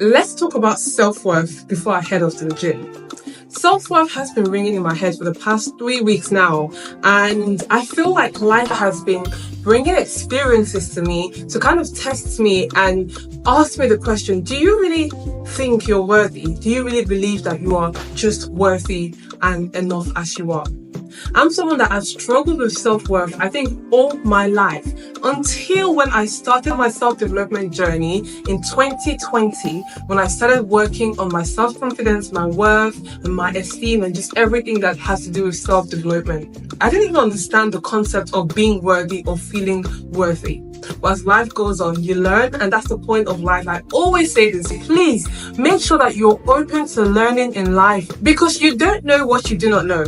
Let's talk about self-worth before I head off to the gym. Self-worth has been ringing in my head for the past 3 weeks now, and I feel like life has been bringing experiences to me to kind of test me and ask me the question, do you really think you're worthy? Do you really believe that you are just worthy and enough as you are? I'm someone that has struggled with self-worth, I think, all my life, until when I started my self-development journey in 2020, when I started working on my self-confidence, my worth, and my esteem, and just everything that has to do with self-development. I didn't even understand the concept of being worthy or feeling worthy. But as life goes on, you learn, and that's the point of life. I always say this, please make sure that you're open to learning in life, because you don't know what you do not know.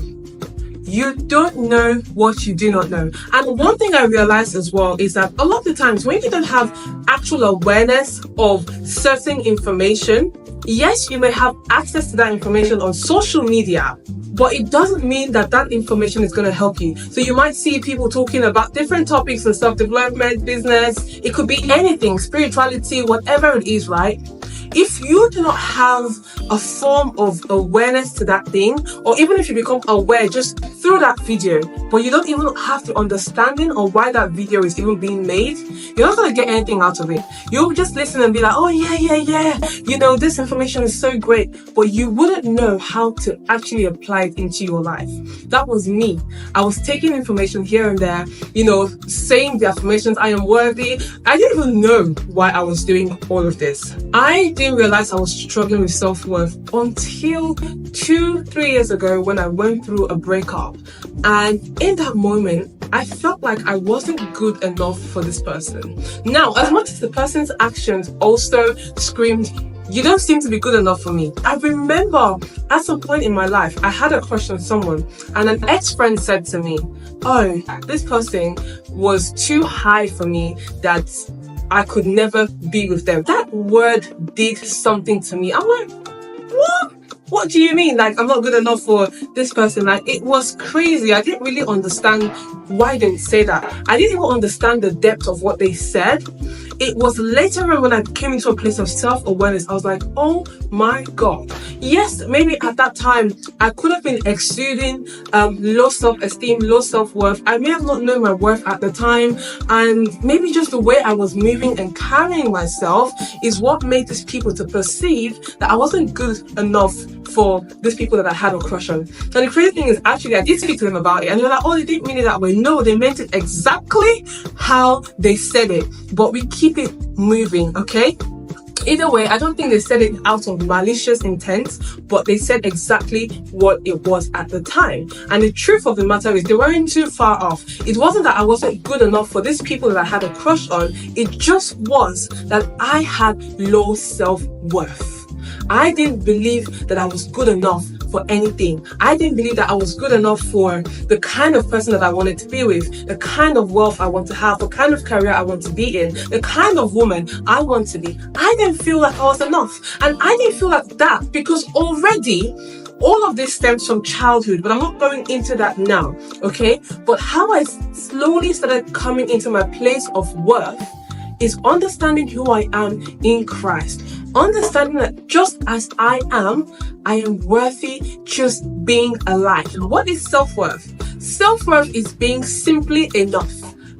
You don't know what you do not know. And one thing I realized as well is that a lot of the times when you don't have actual awareness of certain information, yes, you may have access to that information on social media, but it doesn't mean that that information is going to help you. So you might see people talking about different topics in self-development, business, it could be anything, spirituality, whatever it is, right? If you do not have a form of awareness to that thing, or even if you become aware just through that video, but you don't even have the understanding of why that video is even being made, you're not going to get anything out of it. You'll just listen and be like, oh yeah, you know, this information is so great, but you wouldn't know how to actually apply it into your life. That was me. I was taking information here and there, you know, saying the affirmations, I am worthy. I didn't even know why I was doing all of this. I didn't realize I was struggling with self-worth until 2-3 years ago when I went through a breakup. And in that moment, I felt like I wasn't good enough for this person. Now, as much as the person's actions also screamed, you don't seem to be good enough for me. I remember at some point in my life, I had a crush on someone, and an ex-friend said to me, oh, this person was too high for me, that I could never be with them. That word did something to me. I'm like, what? What do you mean? Like, I'm not good enough for this person? Like, it was crazy. I didn't really understand why they say that. I didn't even understand the depth of what they said. It was later on when I came into a place of self-awareness, I was like, oh my God. Yes, maybe at that time, I could have been exuding low self-esteem, low self-worth. I may have not known my worth at the time. And maybe just the way I was moving and carrying myself is what made these people to perceive that I wasn't good enough for these people that I had a crush on. And the crazy thing is, actually, I did speak to them about it, and they were like, oh, they didn't mean it that way. No, they meant it exactly how they said it, but we keep it moving, okay? Either way, I don't think they said it out of malicious intent, but they said exactly what it was at the time. And the truth of the matter is, they weren't too far off. It wasn't that I wasn't good enough for these people that I had a crush on. It just was that I had low self-worth. I didn't believe that I was good enough for anything. I didn't believe that I was good enough for the kind of person that I wanted to be with, the kind of wealth I want to have, the kind of career I want to be in, the kind of woman I want to be. I didn't feel like I was enough. And I didn't feel like that because already all of this stems from childhood, but I'm not going into that now, okay? But how I slowly started coming into my place of worth is understanding who I am in Christ. Understanding that just as I am worthy just being alive. What is self-worth? Self-worth is being simply enough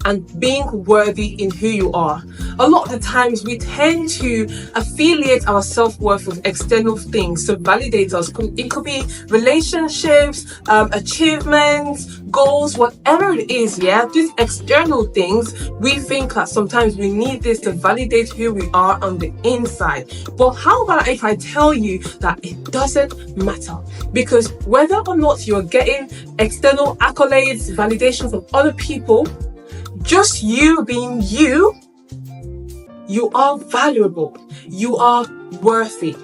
and being worthy in who you are. A lot of the times we tend to affiliate our self-worth with external things to validate us. It could be relationships, achievements, goals, whatever it is, yeah? These external things, we think that sometimes we need this to validate who we are on the inside. But how about if I tell you that it doesn't matter? Because whether or not you're getting external accolades, validations from other people, just you being you, you are valuable. You are worthy.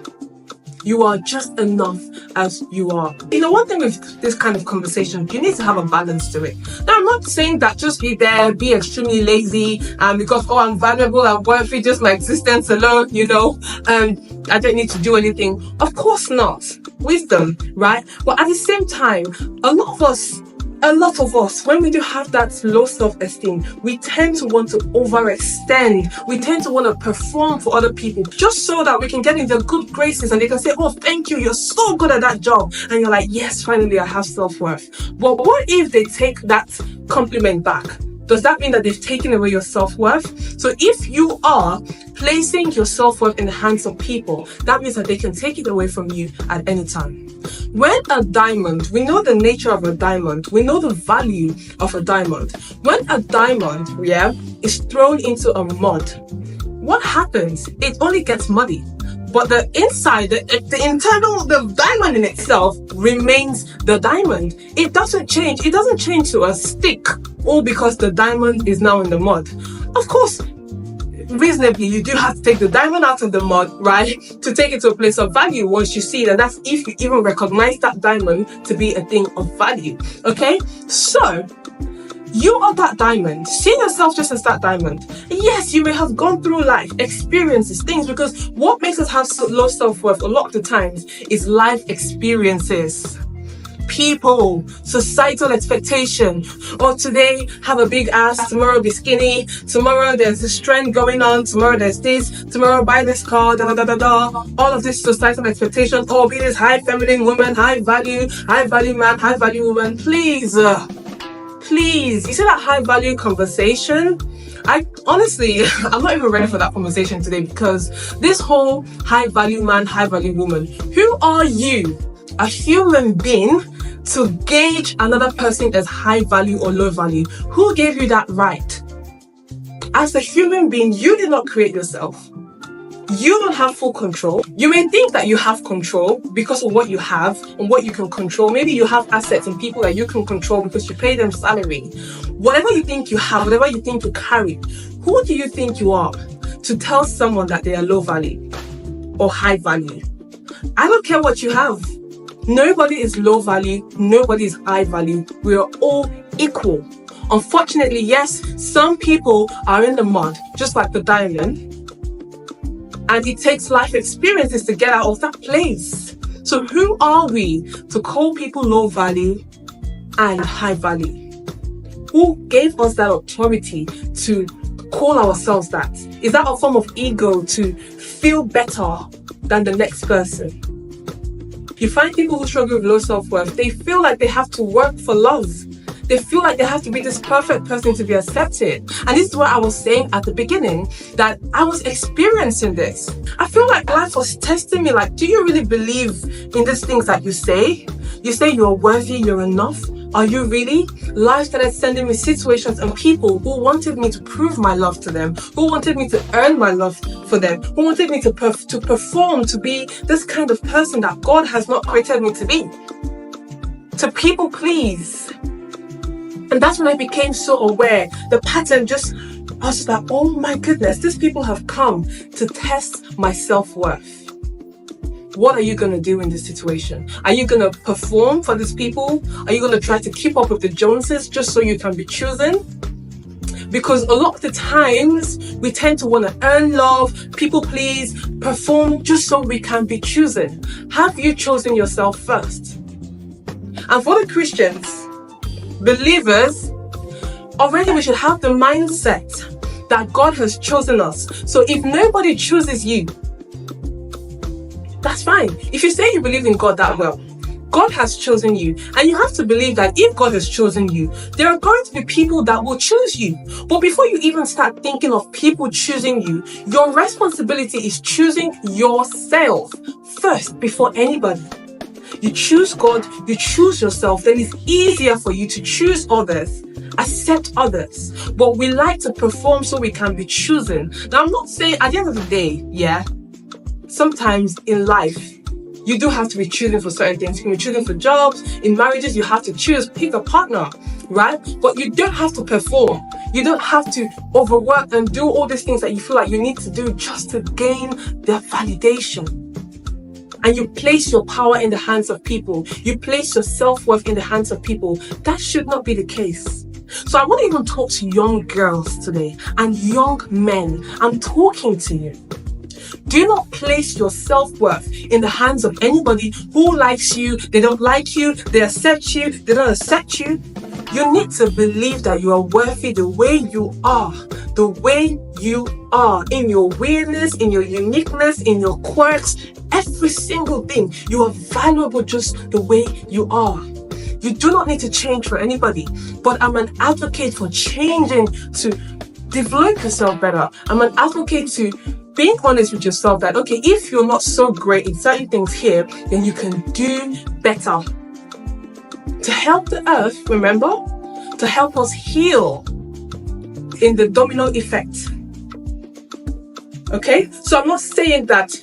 You are just enough as you are. You know, one thing with this kind of conversation, you need to have a balance to it. Now, I'm not saying that just be there, be extremely lazy, because, oh, I'm valuable, I'm worthy, just my existence alone, you know, I don't need to do anything. Of course not. Wisdom, right? But at the same time, a lot of us a lot of us, when we do have that low self-esteem, we tend to want to overextend. We tend to want to perform for other people just so that we can get in their good graces and they can say, oh, thank you, you're so good at that job. And you're like, yes, finally, I have self-worth. But what if they take that compliment back? Does that mean that they've taken away your self-worth? So if you are placing your self-worth in the hands of people, that means that they can take it away from you at any time. When a diamond, we know the nature of a diamond, we know the value of a diamond. When a diamond, is thrown into a mud, what happens? It only gets muddy. But the inside, the diamond in itself remains the diamond. It doesn't change. It doesn't change to a stick, all because the diamond is now in the mud. Of course, reasonably, you do have to take the diamond out of the mud, right, to take it to a place of value once you see it. And that's if you even recognize that diamond to be a thing of value. Okay? So, you are that diamond. See yourself just as that diamond. Yes, you may have gone through life, experiences, things, because what makes us have low self-worth a lot of the times is life experiences. People, societal expectation, or today have a big ass, tomorrow be skinny, tomorrow there's this trend going on, tomorrow there's this, tomorrow buy this car, all of this societal expectation, or be this high feminine woman, high value man, high value woman. Please, you see that high value conversation? I'm not even ready for that conversation today, because this whole high value man, high value woman, who are you, a human being, to gauge another person as high value or low value? Who gave you that right? As a human being, you did not create yourself. You don't have full control. You may think that you have control because of what you have and what you can control. Maybe you have assets and people that you can control because you pay them salary. Whatever you think you have, whatever you think you carry, who do you think you are to tell someone that they are low value or high value? I don't care what you have. Nobody is low value. Nobody is high value. We are all equal. Unfortunately, yes, some people are in the mud, just like the diamond. And it takes life experiences to get out of that place. So who are we to call people low value and high value? Who gave us that authority to call ourselves that? Is that a form of ego to feel better than the next person? You find people who struggle with low self-worth, they feel like they have to work for love. They feel like they have to be this perfect person to be accepted. And this is what I was saying at the beginning, that I was experiencing this. I feel like life was testing me, like, do you really believe in these things that you say? You say you're worthy, you're enough. Are you really? Life started sending me situations and people who wanted me to prove my love to them, who wanted me to earn my love for them, who wanted me to perform, to be this kind of person that God has not created me to be. To people please. And that's when I became so aware. The pattern I was just like, oh my goodness, these people have come to test my self-worth. What are you going to do in this situation? Are you going to perform for these people? Are you going to try to keep up with the Joneses just so you can be chosen? Because a lot of the times we tend to want to earn love, people please, perform just so we can be chosen. Have you chosen yourself first? And for the Christians, believers, already we should have the mindset that God has chosen us. So if nobody chooses you, that's fine. If you say you believe in God that well, God has chosen you. And you have to believe that if God has chosen you, there are going to be people that will choose you. But before you even start thinking of people choosing you, your responsibility is choosing yourself first before anybody. You choose God, you choose yourself, then it's easier for you to choose others, accept others. But we like to perform so we can be chosen. Now, I'm not saying at the end of the day, sometimes in life, you do have to be choosing for certain things. You can be choosing for jobs. In marriages, you have to pick a partner, right? But you don't have to perform. You don't have to overwork and do all these things that you feel like you need to do just to gain their validation. And you place your power in the hands of people. You place your self-worth in the hands of people. That should not be the case. So I want to even talk to young girls today and young men. I'm talking to you. Do not place your self-worth in the hands of anybody who likes you, they don't like you, they accept you, they don't accept you. You need to believe that you are worthy the way you are. The way you are. In your weirdness, in your uniqueness, in your quirks, every single thing. You are valuable just the way you are. You do not need to change for anybody. But I'm an advocate for changing to develop yourself better. I'm an advocate to being honest with yourself that, okay, if you're not so great in certain things here, then you can do better. To help the earth, remember? To help us heal in the domino effect. Okay? So I'm not saying that,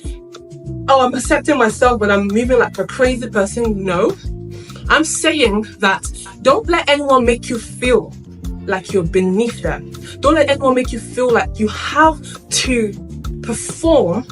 oh, I'm accepting myself, but I'm moving like a crazy person. No. I'm saying that don't let anyone make you feel like you're beneath them. Don't let anyone make you feel like you have to perform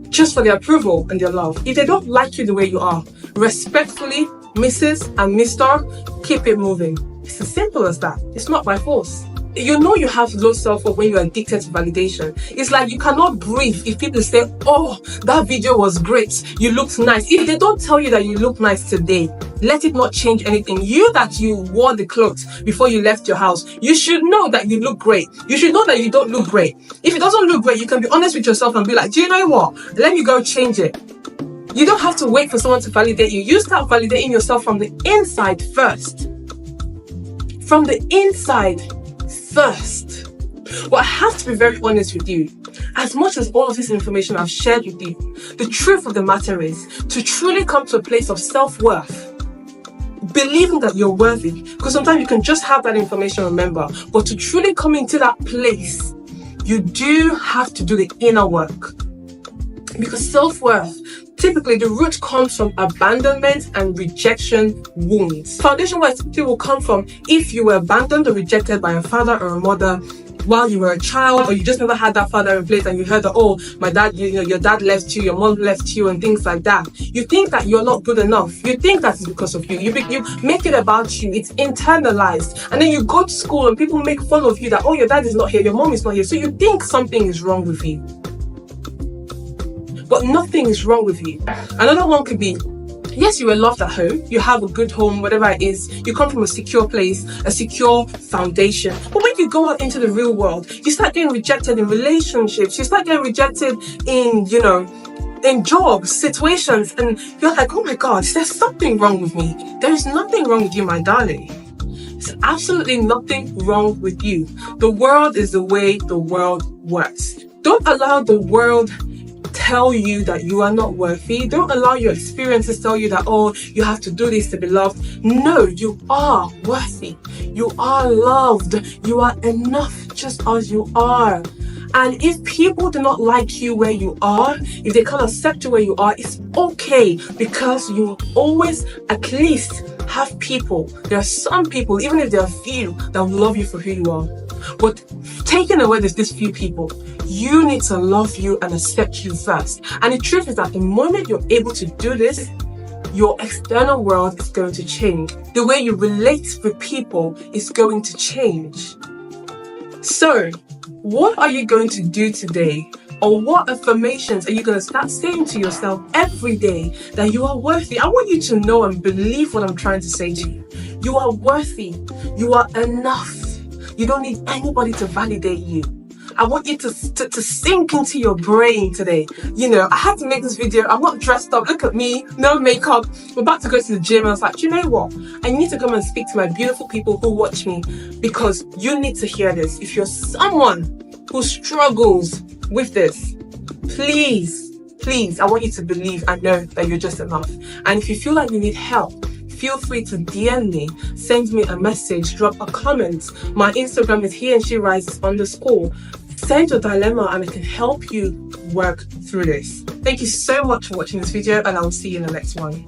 just for their approval and their love. If they don't like you the way you are, respectfully, Mrs. and Mr., keep it moving. It's as simple as that. It's not by force. You know you have low self-worth when you're addicted to validation. It's like you cannot breathe if people say, oh, that video was great, you looked nice. If they don't tell you that you look nice today, let it not change anything. You that you wore the clothes before you left your house, you should know that you look great. You should know that you don't look great. If it doesn't look great, you can be honest with yourself and be like, do you know what? Let me go change it. You don't have to wait for someone to validate you. You start validating yourself from the inside first. From the inside first. But I have to be very honest with you. As much as all of this information I've shared with you, the truth of the matter is to truly come to a place of self-worth, believing that you're worthy, because sometimes you can just have that information, remember, but to truly come into that place, you do have to do the inner work. Because self-worth, typically the root comes from abandonment and rejection wounds. Foundation work typically will come from if you were abandoned or rejected by a father or a mother while you were a child, or you just never had that father in place and you heard that, oh, my dad, your dad left you, your mom left you, and things like that. You think that you're not good enough. You think that it's because of you. You make it about you. It's internalized. And then you go to school and people make fun of you that, oh, your dad is not here, your mom is not here. So you think something is wrong with you. But nothing is wrong with you. Another one could be, yes, you were loved at home, you have a good home, whatever it is, you come from a secure place, a secure foundation. But when you go out into the real world, you start getting rejected in relationships, you start getting rejected in, in jobs, situations, and you're like, oh my God, there's something wrong with me. There is nothing wrong with you, my darling. There's absolutely nothing wrong with you. The world is the way the world works. Don't allow the world tell you that you are not worthy. Don't allow your experiences tell you that, oh, you have to do this to be loved. No, you are worthy. You are loved. You are enough just as you are. And if people do not like you where you are, if they can't accept you where you are, it's okay, because you always at least have people. There are some people, even if there are few, that will love you for who you are. But taking away these few people, you need to love you and accept you first. And the truth is that the moment you're able to do this, your external world is going to change. The way you relate with people is going to change. So, what are you going to do today? Or what affirmations are you going to start saying to yourself every day that you are worthy? I want you to know and believe what I'm trying to say to you. You are worthy. You are enough. You don't need anybody to validate you. I want you to sink into your brain today. I had to make this video. I'm not dressed up. Look at me. No makeup. I'm about to go to the gym. I was like, do you know what? I need to come and speak to my beautiful people who watch me, because you need to hear this. If you're someone who struggles with this, please, I want you to believe and know that you're just enough. And if you feel like you need help, feel free to DM me, send me a message, drop a comment. My Instagram is heandsherises_. Send your dilemma and I can help you work through this. Thank you so much for watching this video, and I'll see you in the next one.